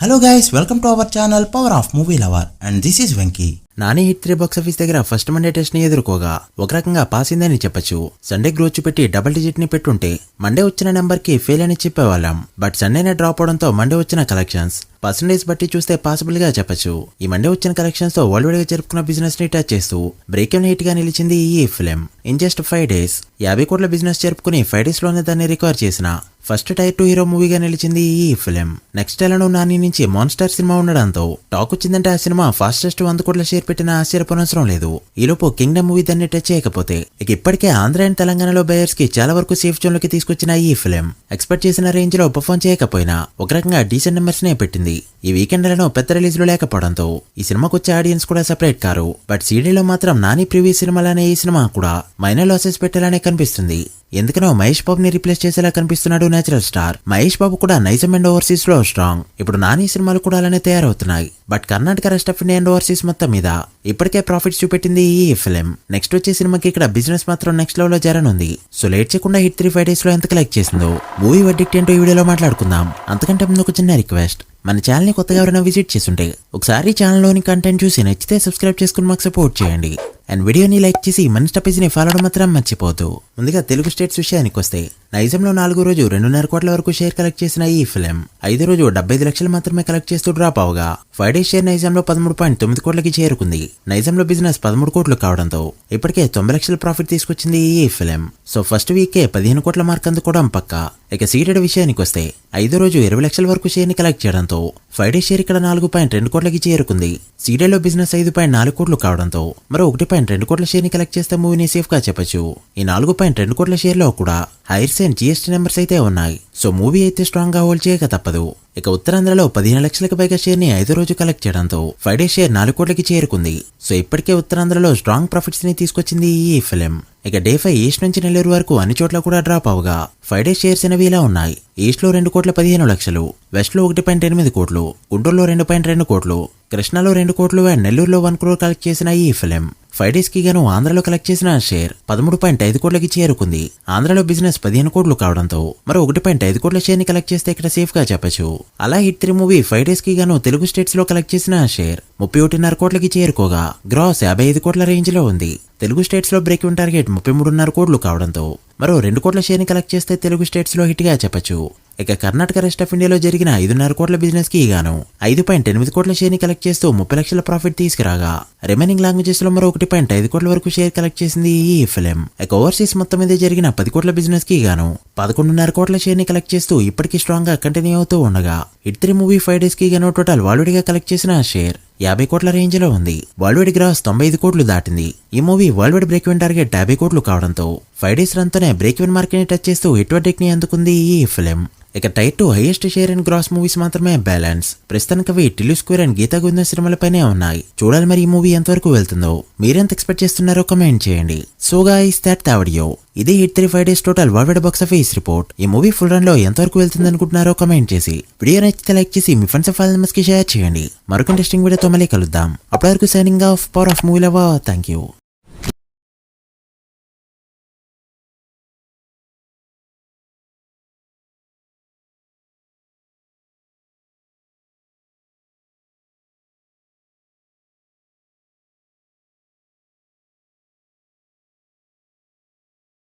Hello guys, welcome to our channel Power of Movie Lover and this is Venki. Nani hit 3 box office దగ్గర first Monday test ని ఎదుర్కోగా ఒక రకంగా pass అయిందని చెప్పొచ్చు. Sunday గ్రోచ్ పెట్టి double digit ని పెట్టుంటే మండే వచ్చిన నెంబర్ కి ఫెయిల్ అని చెప్పేవాళ్ళం. బట్ సండేనే డ్రాప్ అవడంతో మండే వచ్చిన కలెక్షన్స్ పర్సెంటేజ్ బట్టి చూస్తే పాసిబుల్ గా చెప్పొచ్చు. ఈ మండే వచ్చిన కలెక్షన్స్ తో వరల్డ్ వైడ్ గా జరుపుకున్న బిజినెస్ ని టచ్ చేస్తూ బ్రేక్ ఈవెన్ హిట్ గా నిలిచింది ఈ ఫిల్మ్. ఇన్ జస్ట్ 5 days 50 కోట్ల బిజినెస్ జరుపుకుని 5 days లోనే దాన్ని రికవర్ చేసిన ఫస్ట్ టైర్ 2 హీరో మూవీగా నిలిచింది ఈ ఫిల్మ్. నెక్స్ట్ ఎలానో నాని నుంచి మాన్స్టర్ సినిమా ఉండడంతో టాక్ వచ్చిందంటే ఆ సినిమా ఫాస్టెస్ట్ 100 కోట్ల షేర్ పెట్టిన ఆశ్చర్యపోనవసరం లేదు. ఈలోపు కింగ్డమ్ మూవీ దాన్ని టచ్ చేయకపోతే ఇక ఇప్పటికే ఆంధ్ర అండ్ తెలంగాణలో బయర్స్ కి చాలా వరకు సేఫ్ జోన్ లోకి తీసుకొచ్చిన ఈ ఫిల్మ్ ఎక్స్పెక్ట్ చేసిన రేంజ్ లో పర్ఫార్మ్ చేయకపోయినా ఒక రకంగా డీసెంట్ నెంబర్స్ నే పెట్టింది. ఈ వీకెండ్ లలో పెద్ద రిలీజ్ లో లేకపోవడంతో ఈ సినిమాకు వచ్చే ఆడియన్స్ కూడా సెపరేట్ కారు. బట్ సీడీలో మాత్రం నాని ప్రీవియస్ సినిమాలనే ఈ సినిమా కూడా మైనర్ లాసెస్ పెట్టేలానే కనిపిస్తుంది. ఎందుకనో మహేష్ బాబు ని రీప్లేస్ చేసేలా కనిపిస్తున్నాడు నేచురల్ స్టార్. మహేష్ బాబు కూడా నైజం అండ్ ఓవర్సీస్ లో స్ట్రాంగ్. ఇప్పుడు నాని సినిమాలు కూడా అలానే తయారవుతున్నాయి. But Karnataka rest of India and overseas మొత్తం మీద ఇప్పటికే ప్రాఫిట్స్ చూపెట్టింది ఈ ఫిల్మ్. నెక్స్ట్ వచ్చే సినిమాకి ఇక్కడ బిజినెస్ మాత్రం నెక్స్ట్ లెవెల్ లో జరనుంది. సో లేట్ చేయకుండా హిట్ 3 5 days లో ఎంత కలెక్ట్ చేసిందో మూవీ వర్డిక్ట్ ఏంటో ఈ వీడియోలో మాట్లాడుకుందాం. అంతకంటే ముందు ఒక చిన్న రిక్వెస్ట్, మన ఛానల్ ని కొత్తగా ఎవరైనా విజిట్ చేస్తుంటే ఒకసారి ఛానల్లోని కంటెంట్ చూసి నచ్చితే సబ్స్క్రైబ్ చేసుకుని మాకు సపోర్ట్ చేయండి. అండ్ వీడియోని లైక్ చేసి మన స్టపేజ్ ని ఫాలో అవడం మాత్రం మర్చిపోవద్దు. ముందుగా తెలుగు స్టేట్స్ విషయానికి వస్తే నైజంలో 4వ రోజు 2.5 కోట్ల వరకు షేర్ కలెక్ట్ చేసిన ఈ ఫిల్మ్ 5వ రోజు 75 లక్షలు మాత్రమే కలెక్ట్ చేస్తూ డ్రాప్ అవగా 5 days షేర్ నైజంలో 13.9 కోట్లకి చేరుకుంది. నైజంలో బిజినెస్ 13 కోట్లు కావడంతో ఇప్పటికే 90 లక్షల ప్రాఫిట్ తీసుకొచ్చింది ఈ ఫిల్మ్. సో ఫస్ట్ వీకే 15 కోట్ల మార్క్ అందుకోవడం పక్కా. ఇక సీడెడ్ విషయానికి వస్తే 5వ రోజు 20 లక్షల వరకు షేర్ ని కలెక్ట్ చేయడంతో 5 days షేర్ ఇక్కడ 4.2 కోట్లకి చేరుకుంది. సీడెడ్ లో బిజినెస్ 5.4 కోట్లు కావడంతో మరో 1.2 కోట్ల షేర్ ని కలెక్ట్ చేస్తే మూవీని సేఫ్ గా చెప్పొచ్చు. ఈ 4.2 కోట్ల షేర్ లో కూడా హైర్స్ అండ్ జిఎస్టీ నెంబర్స్ అయితే ఉన్నాయి. సో మూవీ అయితే స్ట్రాంగ్ గా హోల్డ్ చేయక తప్పదు. ఇక ఉత్తరాంధ్రలో 15 లక్షలకు పైగా షేర్ ని 5వ రోజు కలెక్ట్ చేయడంతో 5 days షేర్ 4 కోట్లకి చేరుకుంది. సో ఇప్పటికే ఉత్తరాంధ్రలో స్ట్రాంగ్ ప్రాఫిట్స్ ని తీసుకొచ్చింది ఈ ఫిల్మ్. ఇక డే 5 ఈస్ట్ నుంచి నెల్లూరు వరకు అన్ని చోట్ల కూడా డ్రాప్ అవగా 5 days షేర్స్ అనేవి ఇలా ఉన్నాయి. ఈస్ట్ లో 2 కోట్ల 15 లక్షలు, వెస్ట్ లో 1.8 కోట్లు, గుంటూరులో 2.2 కోట్లు, కృష్ణాలో 2 కోట్లు అండ్ నెల్లూరులో 1 crore కలెక్ట్ చేసిన ఈ ఫిల్మ్ 5 days కి గాను ఆంధ్రలో కలెక్ట్ చేసిన షేర్ 13.5 కోట్లకి చేరుకుంది. ఆంధ్రలో బిజినెస్ 15 కోట్లు కావడంతో మరో 1.5 కోట్ల షేర్ ని కలెక్ట్ చేస్తే ఇక్కడ సేఫ్ గా చెప్పొచ్చు. అలా హిట్ 3 మూవీ 5 days కి గాను తెలుగు స్టేట్స్ లో కలెక్ట్ చేసిన షేర్ 31.5 కోట్లకి చేరుకోగా గ్రాస్ 55 కోట్ల రేంజ్ లో ఉంది. తెలుగు స్టేట్స్ లో బ్రేక్ ఈవెన్ టార్గెట్ 33.5 కోట్లు కావడంతో మరో 2 కోట్ల షేర్ ని కలెక్ట్ చేస్తే తెలుగు స్టేట్స్ లో హిట్ గా చెప్పొచ్చు. ఇక కర్ణాటక రెస్ట్ ఆఫ్ ఇండియాలో జరిగిన 5.5 కోట్ల బిజినెస్ కి గాను 5.8 కోట్ల షేర్ ని కలెక్ట్ చేస్తూ 30 లక్షల ప్రాఫిట్ తీసుకురాగా రిమైనింగ్ లాంగ్వేజెస్ లో మరో 1.5 కోట్ల వరకు షేర్ కలెక్ట్ చేసింది ఈ ఫిల్మ్. ఇక ఓవర్సీస్ మొత్తం మీద జరిగిన 10 కోట్ల బిజినెస్ కి గాను 11.5 కోట్ల షేర్ ని కలెక్ట్ చేస్తూ ఇప్పటికీ స్ట్రాంగ్ గా కంటిన్యూ అవుతూ ఉండగా హిట్ 3 మూవీ 5 days కి గాను టోటల్ వరల్డ్ గా కలెక్ట్ చేసిన షేర్ 50 కోట్ల రేంజ్ లో ఉంది. వరల్డ్ వైడ్ గ్రాస్ 95 కోట్లు దాటింది. ఈ movie world wide break even target 50 కోట్లు కావడంతో 5 days రన్ తోనే బ్రేక్ ఈవెన్ మార్కెట్ ని టచ్ చేస్తూ హిట్ వర్డిక్ట్ ని అందుకుంది ఈ ఫిల్మ్. ఇక tier 2 highest share and gross movies మాత్రమే బ్యాలెన్స్. ప్రస్తుతానికి అవి టిల్లు స్క్వేర్ అండ్ గీతా గోవిందం సినిమాలపైనే ఉన్నాయి. చూడాలి మరి ఈ మూవీ ఎంతవరకు వెళ్తుందో. మీరెంత ఎక్స్పెక్ట్ చేస్తున్నారో కమెంట్ చేయండి. So guys that the video. ఇది hit 3 5 days total world wide box office report. ఈ మూవీ ఫుల్ రన్ లో ఎంతవరకు వెళ్తుంది అనుకుంటున్నారో కమెంట్ చేసి వీడియో నచ్చితే లైక్ చేసి మీ ఫ్రెండ్స్ అండ్ ఫ్యామిలీ మెంబర్స్ కి షేర్ చేయండి. మరొక ఇంట్రెస్టింగ్ వీడియోతో మళ్ళీ కలుద్దాం. అప్పటి వరకు signing off power of movie lover. Thank you.